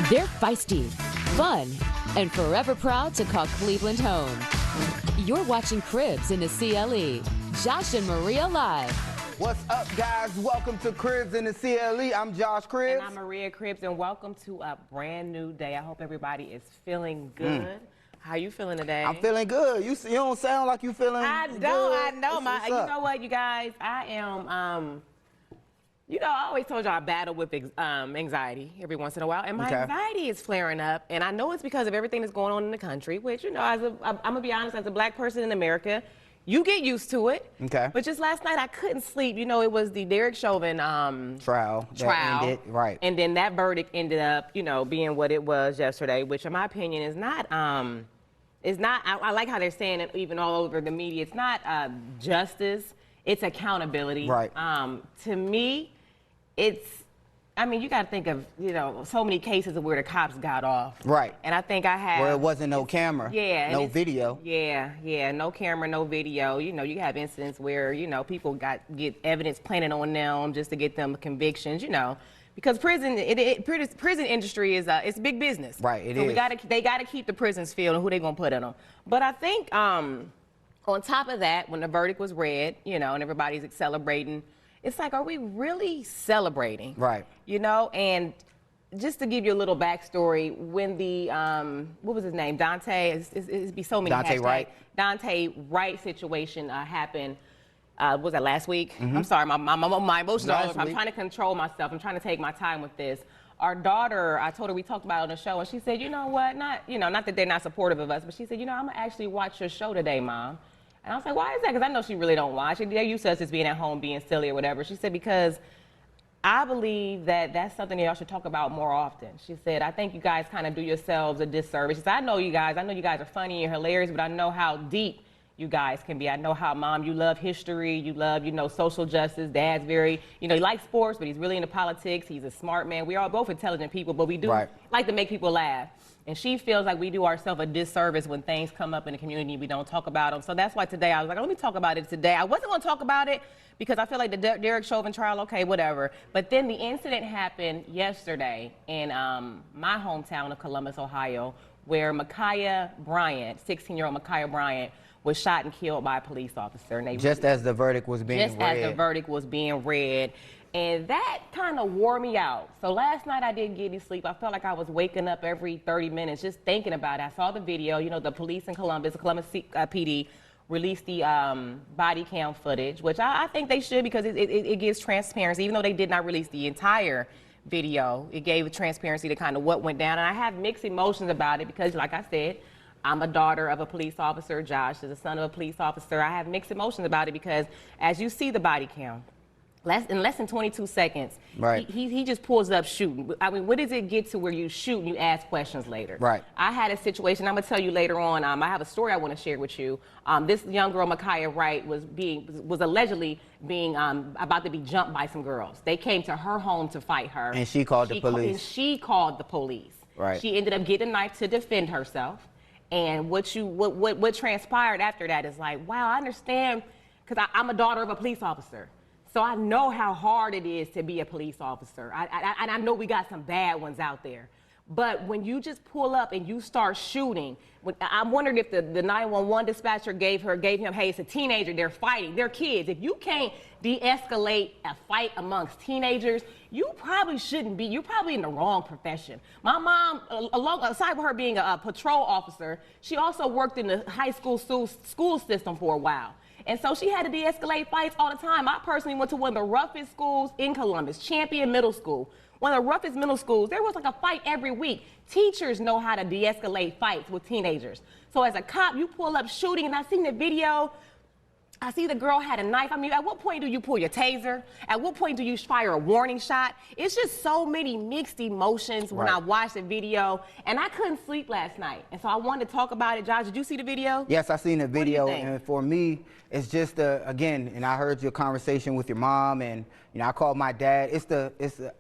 They're feisty, fun, and forever proud to call Cleveland home. You're watching Cribs in the CLE. Josh and Maria live. What's up, guys? Welcome to Cribs in the CLE. I'm Josh Cribs. And I'm Maria Cribs, and welcome to a brand new day. I hope everybody is feeling good. How you feeling today? I'm feeling good. You don't sound like you feeling good. I know. You know what, you guys? I am, you know, I always told you I battle with anxiety every once in a while, and my anxiety is flaring up, and I know it's because of everything that's going on in the country, which, you know, I'm going to be honest, as a black person in America, you get used to it. Okay. But just last night, I couldn't sleep. You know, it was the Derek Chauvin trial. Ended, right. And then that verdict ended up, you know, being what it was yesterday, which in my opinion is not, I like how they're saying it even all over the media. It's not justice, it's accountability. Right. To me, I mean, you got to think of, you know, so many cases of where the cops got off. Right. And I think I have. Where it wasn't no camera. Yeah. No video. Yeah, no camera, no video. You know, you have incidents where, you know, people get evidence planted on them just to get them convictions, you know. Because prison industry is it's big business. Right, it is. They got to keep the prisons filled and who they going to put in them. But I think on top of that, when the verdict was read, you know, and everybody's celebrating, it's like, are we really celebrating? Right. You know, and just to give you a little backstory, when the, what was his name? Dante, it'd be so many hashtags. Wright. Dante Wright situation happened, was that last week? I'm sorry, my emotions are all over. I'm trying to control myself. I'm trying to take my time with this. Our daughter, I told her, we talked about it on the show, and she said, you know what, not that they're not supportive of us, but she said, you know, I'm gonna actually watch your show today, Mom. And I was like, why is that? Because I know she really don't watch. They're used to us just being at home, being silly or whatever. She said, because I believe that that's something that y'all should talk about more often. She said, I think you guys kind of do yourselves a disservice. She said, I know you guys are funny and hilarious, but I know how deep you guys can be. I know how, Mom, you love history, you love, you know, social justice. Dad's very, you know, he likes sports, but he's really into politics. He's a smart man. We are both intelligent people, but we do like to make people laugh. And she feels like we do ourselves a disservice when things come up in the community, we don't talk about them. So that's why today I was like, let me talk about it today. I wasn't going to talk about it because I feel like the Derek Chauvin trial, okay, whatever. But then the incident happened yesterday in my hometown of Columbus, Ohio, where Ma'Khia Bryant, 16-year-old Ma'Khia Bryant, was shot and killed by a police officer. And just as the verdict was being read. Just as the verdict was being read. And that kind of wore me out. So last night I didn't get any sleep. I felt like I was waking up every 30 minutes just thinking about it. I saw the video. You know, the police in Columbus PD, released the body cam footage, which I think they should because it gives transparency. Even though they did not release the entire video, it gave transparency to kind of what went down. And I have mixed emotions about it because, like I said, I'm a daughter of a police officer. Josh is the son of a police officer. I have mixed emotions about it because as you see the body cam, in less than 22 seconds, he just pulls up shooting. I mean, what does it get to where you shoot and you ask questions later? Right. I had a situation, I'm going to tell you later on, I have a story I want to share with you. This young girl, Ma'Khia Wright, was allegedly being about to be jumped by some girls. They came to her home to fight her. And she called the police. And she called the police. Right. She ended up getting a knife to defend herself. And what transpired after that is like, wow, I understand, because I'm a daughter of a police officer. So I know how hard it is to be a police officer. And I know we got some bad ones out there. But when you just pull up and you start shooting, I'm wondering if the 911 dispatcher gave him, hey, it's a teenager, they're fighting, they're kids. If you can't de-escalate a fight amongst teenagers, you probably shouldn't be, you're probably in the wrong profession. My mom, aside from her being a patrol officer, she also worked in the high school system for a while. And so she had to de-escalate fights all the time. I personally went to one of the roughest schools in Columbus, Champion Middle School. One of the roughest middle schools. There was like a fight every week. Teachers know how to de-escalate fights with teenagers. So as a cop, you pull up shooting, and I seen the video. I see the girl had a knife. I mean, at what point do you pull your taser? At what point do you fire a warning shot? It's just so many mixed emotions when I watched the video, and I couldn't sleep last night. And so I wanted to talk about it. Josh, did you see the video? Yes, I seen the video, and for me, it's just again, and I heard your conversation with your mom, and you know, I called my dad.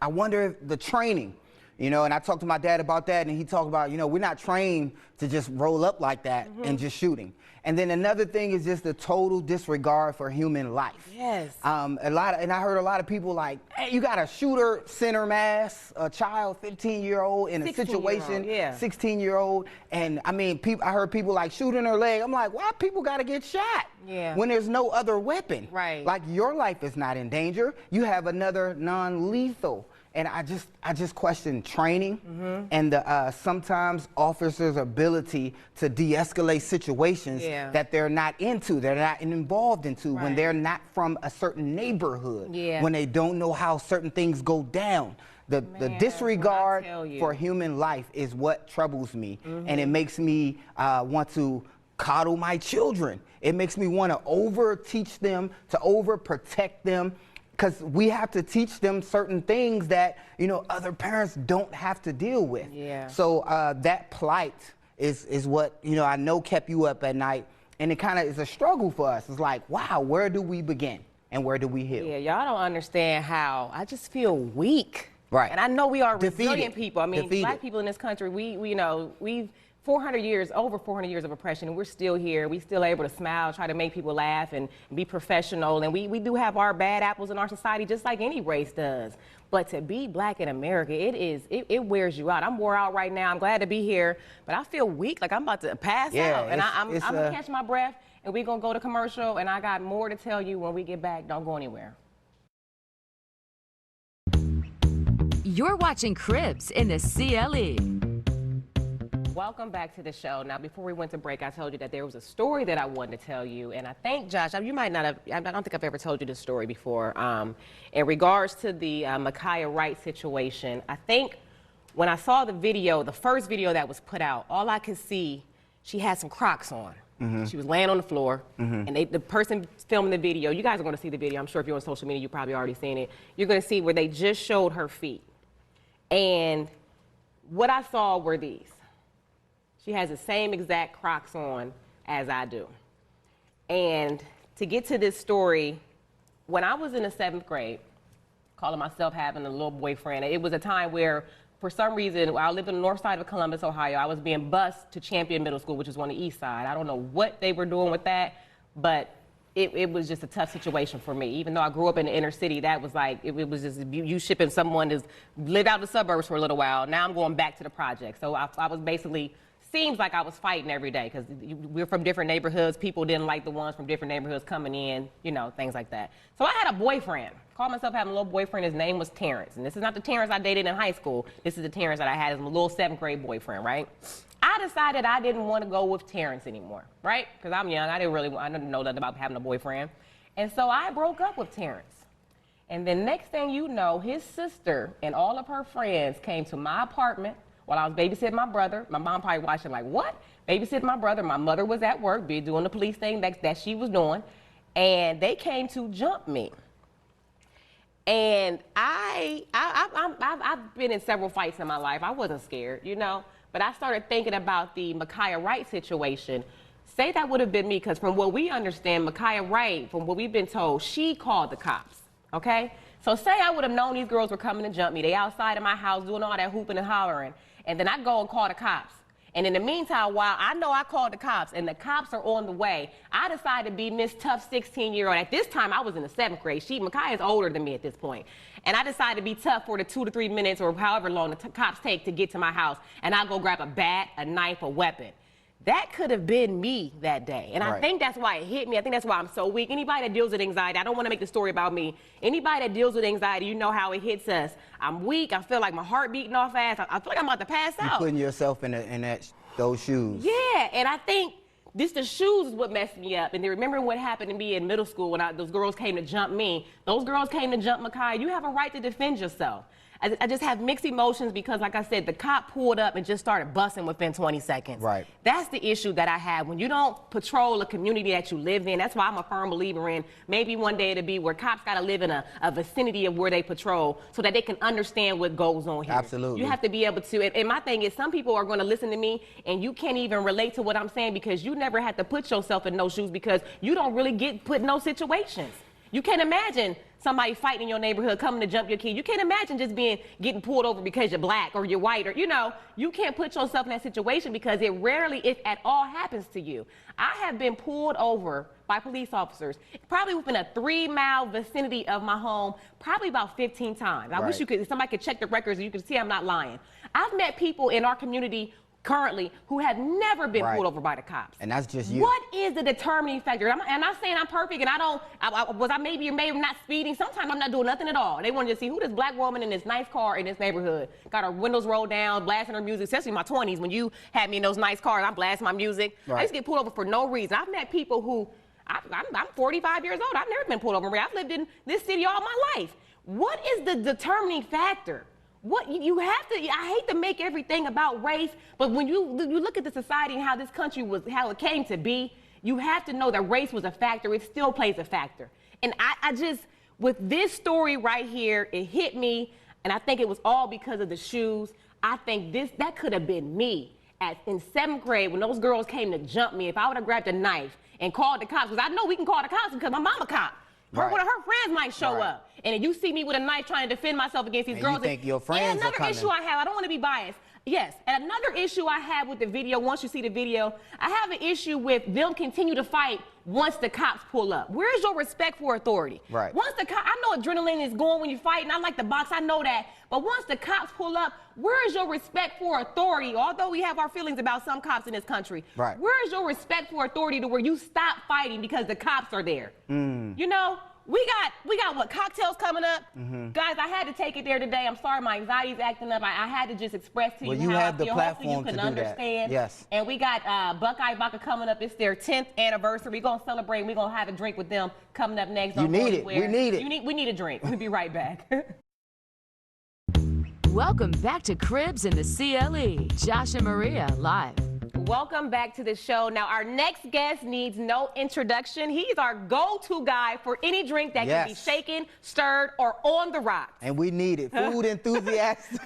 I wonder if the training. You know, and I talked to my dad about that, and he talked about, you know, we're not trained to just roll up like that and just shooting. And then another thing is just the total disregard for human life. Yes. And I heard a lot of people like, hey, you got a shooter center mass, a child, 15-year-old in a situation, 16-year-old. And I mean, I heard people like shooting their leg. I'm like, why people got to get shot? When there's no other weapon. Right. Like your life is not in danger. You have another non-lethal. And I just question training and sometimes officers' ability to de-escalate situations that they're not involved into when they're not from a certain neighborhood, when they don't know how certain things go down. The disregard for human life is what troubles me, and it makes me want to coddle my children. It makes me want to over-teach them, to over-protect them, because we have to teach them certain things that, you know, other parents don't have to deal with. So that plight is what, you know, I know kept you up at night, and it kind of is a struggle for us. It's like, wow, where do we begin and where do we heal? Yeah, y'all don't understand how I just feel weak. Right. And I know we are resilient people. I mean, Defeated. Black people in this country, we you know, we've over 400 years of oppression, and we're still here. We're still able to smile, try to make people laugh, and be professional. And we do have our bad apples in our society, just like any race does. But to be Black in America, it wears you out. I'm wore out right now. I'm glad to be here, but I feel weak, like I'm about to pass out. And I'm gonna catch my breath, and we're gonna go to commercial, and I got more to tell you when we get back. Don't go anywhere. You're watching Cribs in the CLE. Welcome back to the show. Now, before we went to break, I told you that there was a story that I wanted to tell you, and I think, Josh, you might not have, I don't think I've ever told you this story before. In regards to the Ma'Khia Wright situation, I think when I saw the video, the first video that was put out, all I could see, she had some Crocs on. She was laying on the floor, and the person filming the video, you guys are going to see the video. I'm sure if you're on social media, you've probably already seen it. You're going to see where they just showed her feet. And what I saw were these. She has the same exact Crocs on as I do. And to get to this story, when I was in the 7th grade, calling myself having a little boyfriend, it was a time where, for some reason, I lived on the north side of Columbus, Ohio. I was being bused to Champion Middle School, which is on the east side. I don't know what they were doing with that, but it was just a tough situation for me. Even though I grew up in the inner city, that was like, it was just you shipping someone to live out in the suburbs for a little while. Now I'm going back to the project. So I was basically, seems like I was fighting every day because we're from different neighborhoods. People didn't like the ones from different neighborhoods coming in, you know, things like that. So I had a boyfriend. Called myself having a little boyfriend. His name was Terrence. And this is not the Terrence I dated in high school. This is the Terrence that I had as a little 7th grade boyfriend, right? I decided I didn't want to go with Terrence anymore, right? Because I'm young. I didn't know nothing about having a boyfriend. And so I broke up with Terrence. And then next thing you know, his sister and all of her friends came to my apartment while I was babysitting my brother. My mom probably watching like, what? Babysitting my brother. My mother was at work, doing the police thing that she was doing. And they came to jump me. And I've been in several fights in my life. I wasn't scared, you know. But I started thinking about the Ma'Khia Wright situation. Say that would have been me, because from what we understand, Ma'Khia Wright, from what we've been told, she called the cops, okay? So say I would have known these girls were coming to jump me. They outside of my house doing all that hooping and hollering, and then I go and call the cops. And in the meantime, while I know I called the cops and the cops are on the way, I decided to be Miss Tough 16-year-old. At this time, I was in the 7th grade. Ma'Khia is older than me at this point. And I decided to be tough for the 2 to 3 minutes or however long the cops take to get to my house. And I'll go grab a bat, a knife, a weapon. That could have been me that day. And I think that's why it hit me. I think that's why I'm so weak. Anybody that deals with anxiety, I don't want to make the story about me. Anybody that deals with anxiety, you know how it hits us. I'm weak. I feel like my heart beating off fast. I feel like I'm about to pass out. You're putting yourself in those shoes. Yeah, and I think the shoes is what messed me up. And then remember what happened to me in middle school when those girls came to jump me. Those girls came to jump Ma'Khia. You have a right to defend yourself. I just have mixed emotions because, like I said, the cop pulled up and just started busting within 20 seconds. Right. That's the issue that I have. When you don't patrol a community that you live in, that's why I'm a firm believer in maybe one day it'll be where cops got to live in a vicinity of where they patrol so that they can understand what goes on here. Absolutely. You have to be able to, and my thing is some people are going to listen to me and you can't even relate to what I'm saying because you never had to put yourself in those shoes because you don't really get put in those situations. You can't imagine somebody fighting in your neighborhood, coming to jump your kid. You can't imagine just getting pulled over because you're black or you're white, or, you know, you can't put yourself in that situation because it rarely, if at all, happens to you. I have been pulled over by police officers, probably within a 3-mile vicinity of my home, probably about 15 times. I wish somebody could check the records and you could see I'm not lying. I've met people in our community currently who have never been pulled over by the cops. And that's just you. What is the determining factor? I'm not saying I'm perfect and I maybe not speeding. Sometimes I'm not doing nothing at all. They want to just see who this black woman in this nice car in this neighborhood. Got her windows rolled down, blasting her music, especially in my 20s when you had me in those nice cars, I'm blasting my music. I just get pulled over for no reason. I've met people who, I'm 45 years old. I've never been pulled over. I've lived in this city all my life. What is the determining factor? What you have to, I hate to make everything about race, but when you look at the society and how this country was, how it came to be, you have to know that race was a factor. It still plays a factor. And I just, with this story right here, it hit me, and I think it was all because of the shoes. I think that could have been me in 7th grade when those girls came to jump me. If I would have grabbed a knife and called the cops, because I know we can call the cops because my mama cop. One of her friends might show up. And if you see me with a knife trying to defend myself against these girls. You think your friends are coming. Another issue I have, I don't want to be biased. Yes, and another issue I have with the video, once you see the video, I have an issue with them continue to fight once the cops pull up. Where's your respect for authority? Right. Once the I know adrenaline is going when you fight, and I like the box, I know that. But once the cops pull up, where is your respect for authority? Although we have our feelings about some cops in this country. Right. Where is your respect for authority to where you stop fighting because the cops are there? You know? We got what, cocktails coming up? Guys, I had to take it there today. I'm sorry, my anxiety's acting up. I had to just express to you how I feel. Hopefully you can understand. Yes. And we got Buckeye Vodka coming up. It's their 10th anniversary. We're going to celebrate. We're going to have a drink with them coming up next. You need it. We need it. We need a drink. We'll be right back. Welcome back to Cribs in the CLE. Josh and Maria live. Welcome back to the show. Now, our next guest needs no introduction. He's our go-to guy for any drink that can be shaken, stirred, or on the rocks. And we need it. Food enthusiast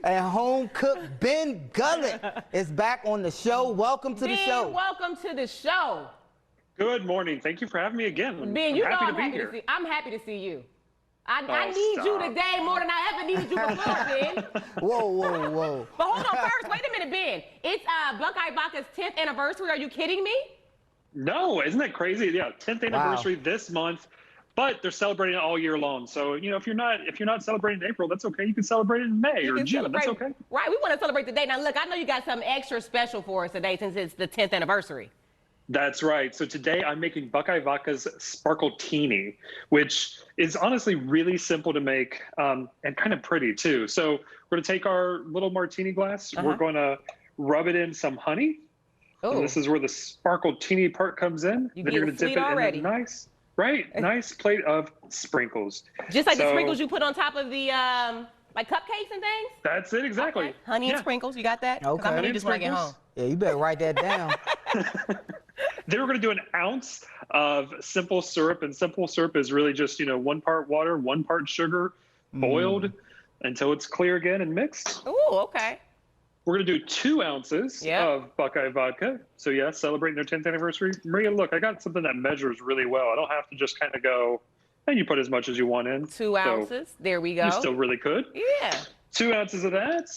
and home cook Ben Gullett is back on the show. Welcome to the show. Welcome to the show. Good morning. Thank you for having me again. Ben, you know I'm happy to see you. I'm happy to see you. I need you today more than I ever needed you before, Ben. Whoa. But hold on first. Wait a minute, Ben. It's Buckeye Vodka's 10th anniversary. Are you kidding me? No, isn't that crazy? Yeah, 10th anniversary this month, but they're celebrating it all year long. So, you know, if you're not celebrating in April, that's okay. You can celebrate it in May or June. That's okay. Right. We want to celebrate today. Now, look, I know you got something extra special for us today since it's the 10th anniversary. That's right. So today I'm making Buckeye Vodka's Sparkletini, which is honestly really simple to make and kind of pretty too. So we're going to take our little martini glass. We're going to rub it in some honey. And this is where the Sparkletini part comes in. Then you're going to dip it in a nice plate of sprinkles. Just like the sprinkles you put on top of the like cupcakes and things? That's it, exactly. Okay. Honey and sprinkles, you got that? Okay. I'm going to need this when I get home. Yeah, you better write that down. Then we're going to do an ounce of simple syrup, and simple syrup is really just, 1 part water, 1 part sugar, boiled until it's clear again and mixed. Oh, okay. We're going to do 2 ounces of Buckeye Vodka. So, yeah, celebrating their 10th anniversary. Maria, look, I got something that measures really well. I don't have to just kind of go, and you put as much as you want in. 2 ounces. So there we go. You still really could. Yeah. 2 ounces of that.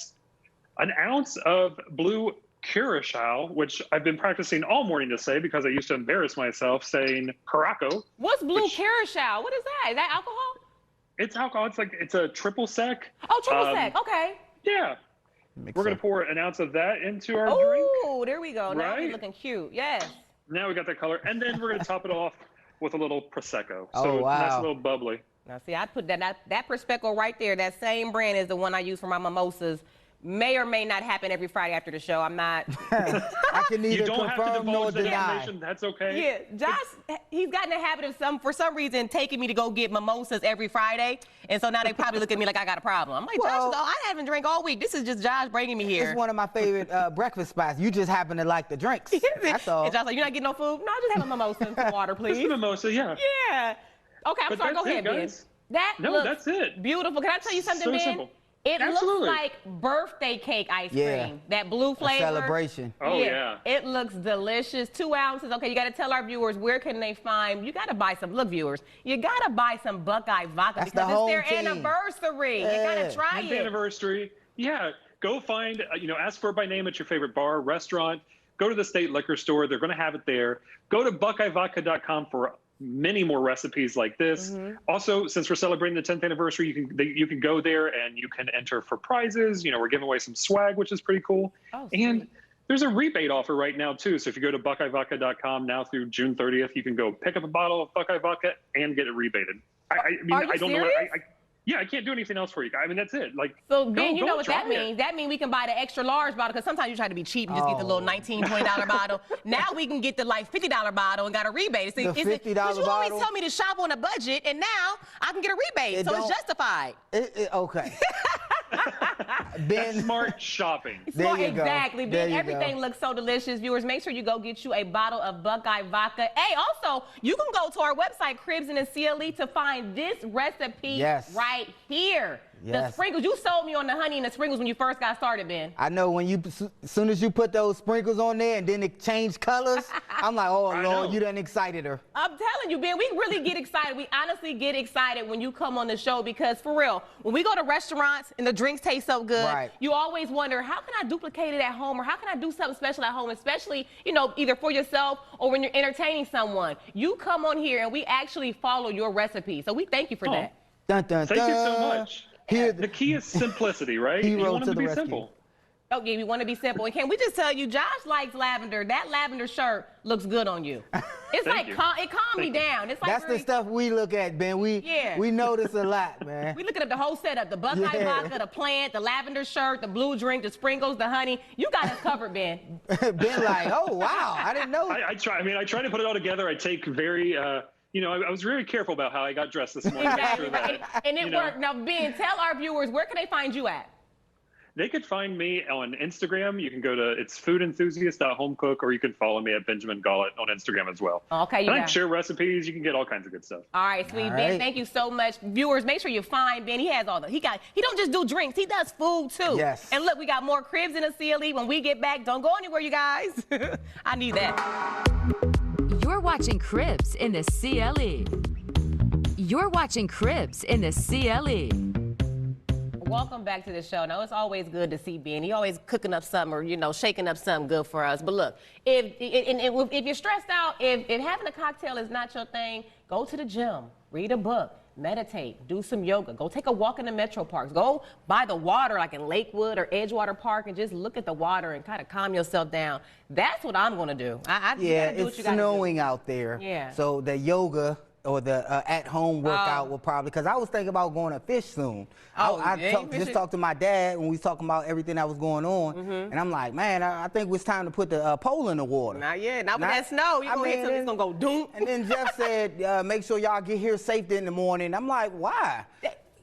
An ounce of blue Curacao, which I've been practicing all morning to say because I used to embarrass myself saying Caraco. What's blue Curacao? What is that? Is that alcohol? It's alcohol. It's a triple sec. Oh, triple sec. Okay. Yeah. We're going to pour an ounce of that into our drink. Oh, there we go. Now it's looking cute. Yes. Now we got that color. And then we're going to top it off with a little Prosecco. Oh, so wow. nice little bubbly. Now, see, I put that Prosecco right there. That same brand is the one I use for my mimosas. May or may not happen every Friday after the show. I'm not. I can neither confirm nor deny. That's okay. Yeah, Josh, he's gotten a habit of for some reason taking me to go get mimosas every Friday, and so now they probably look at me like I got a problem. I'm like, Josh, I haven't drank all week. This is just Josh bringing me here. It's one of my favorite breakfast spots. You just happen to like the drinks. That's all. And Josh like, you're not getting no food? No, just have a mimosa and some water, please. Just a mimosa, yeah. Yeah. Okay, I'm sorry. Go ahead, Ben. That's it. Beautiful. Can I tell you something, Ben? Simple. It Absolutely. looks like birthday cake ice cream. That blue flavor. A celebration. Oh, yeah. It looks delicious. 2 ounces. Okay, you got to tell our viewers where can they find. You got to buy some. Look, viewers, you got to buy some Buckeye vodka because it's their anniversary. You got to try it. Anniversary. Yeah. Go find, ask for it by name at your favorite bar, restaurant. Go to the state liquor store. They're going to have it there. Go to buckeyevodka.com for many more recipes like this. Also, since we're celebrating the 10th anniversary, you can go there and you can enter for prizes. We're giving away some swag, which is pretty cool. Oh, and there's a rebate offer right now too. So if you go to buckeyevodka.com now through June 30th, you can go pick up a bottle of Buckeye vodka and get it rebated. I don't know. I can't do anything else for you. I mean, that's it. Like, so Ben, you know what that means? That means we can buy the extra large bottle because sometimes you try to be cheap and just get the little $19, $20 bottle. Now we can get the like $50 bottle and got a rebate. The $50 bottle. You always tell me to shop on a budget, and now I can get a rebate, so it's justified. Okay. Ben, smart shopping. Exactly. Ben, everything go. looks so delicious. Viewers, make sure you go get you a bottle of Buckeye vodka. Hey, also, you can go to our website, Cribs in the CLE, to find this recipe right here. The sprinkles. You sold me on the honey and the sprinkles when you first got started, Ben. I know when as soon as you put those sprinkles on there and then it changed colors, I'm like, oh Lord, you done excited her. I'm telling you, Ben, we really get excited. We honestly get excited when you come on the show because for real, when we go to restaurants and the drinks taste so good, you always wonder, how can I duplicate it at home or how can I do something special at home, especially, either for yourself or when you're entertaining someone. You come on here and we actually follow your recipe. So we thank you for that. Dun, dun, Thank you so much. The key is simplicity, right? You want them to be simple. Okay, we want to be simple. And can we just tell you, Josh likes lavender. That lavender shirt looks good on you. It's it calmed me down. It's like that's the stuff we look at, Ben. We notice a lot, man. We looking at the whole setup: the Buckeye vodka, the plant, the lavender shirt, the blue drink, the sprinkles, the honey. You got us covered, Ben. Ben, like, oh wow, I didn't know. I try. I try to put it all together. I take very. I was very careful about how I got dressed this morning. Exactly. And it worked. Now, Ben, tell our viewers, where can they find you at? They could find me on Instagram. You can go to foodenthusiast.homecook, or you can follow me at Benjamin Gollett on Instagram as well. Okay, and I share recipes. You can get all kinds of good stuff. All right, sweet Ben. Thank you so much. Viewers, make sure you find Ben. He has all he don't just do drinks. He does food too. Yes. And look, we got more Cribs in the CLE. When we get back, don't go anywhere, you guys. I need that. You're watching Cribs in the CLE. You're watching Cribs in the CLE. Welcome back to the show. Now, it's always good to see Ben. He always cooking up something or, shaking up something good for us. But look, if you're stressed out, if having a cocktail is not your thing, go to the gym, read a book, meditate, do some yoga, go take a walk in the metro parks, go by the water like in Lakewood or Edgewater Park and just look at the water and kind of calm yourself down. That's what I'm going to do. It's snowing out there. Yeah. So the yoga or the at-home workout will probably, because I was thinking about going to fish soon. I just talked to my dad when we was talking about everything that was going on, and I'm like, man, I think it's time to put the pole in the water. Not yet. Not with that snow. You're going to hit something, it's going to go doom. And then Jeff said, make sure y'all get here safe in the morning. I'm like, why?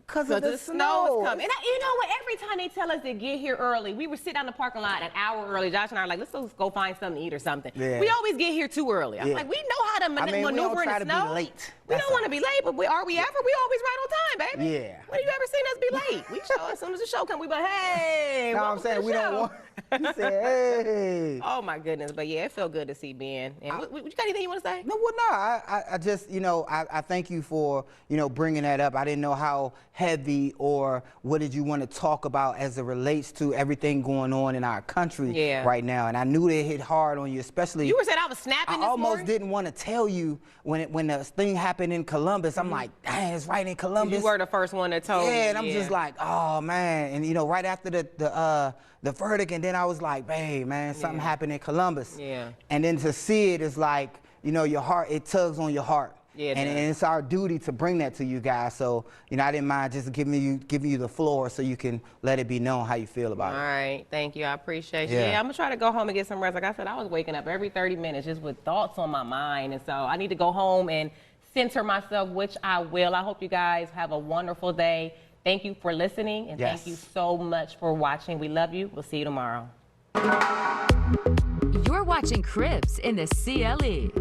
Because of the snow is coming. And you know what? Every time they tell us to get here early, we were sitting on the parking lot an hour early. Josh and I are like, let's go find something to eat or something. Yeah. We always get here too early. I'm like, we know how to maneuver in the snow. We don't try to be late. We don't want to be late, but are we ever? We always right on time, baby. Yeah. When have you ever seen us be late? We show as soon as the show comes, we be like, hey. No, I'm saying we don't want. He said, hey. Oh my goodness, but yeah, it felt good to see Ben. And you got anything you want to say? No, well, no. I just, I thank you for, bringing that up. I didn't know how heavy or what did you want to talk about as it relates to everything going on in our country right now. And I knew it hit hard on you, especially. You were saying I was snapping this morning? I almost didn't want to tell you when the thing happened in Columbus. I'm like, dang, it's right in Columbus. You were the first one that told me. Yeah, and I'm just like, oh man. And right after the verdict, and then I was like, babe, man, something happened in Columbus. Yeah. And then to see it is like, your heart, it tugs on your heart. Yeah, and it's our duty to bring that to you guys. So, I didn't mind just giving you the floor so you can let it be known how you feel about it. All right, thank you. I appreciate you. Yeah, I'm gonna try to go home and get some rest. Like I said, I was waking up every 30 minutes just with thoughts on my mind, and so I need to go home and center myself, which I will. I hope you guys have a wonderful day. Thank you for listening, and thank you so much for watching. We love you. We'll see you tomorrow. You're watching Cribs in the CLE.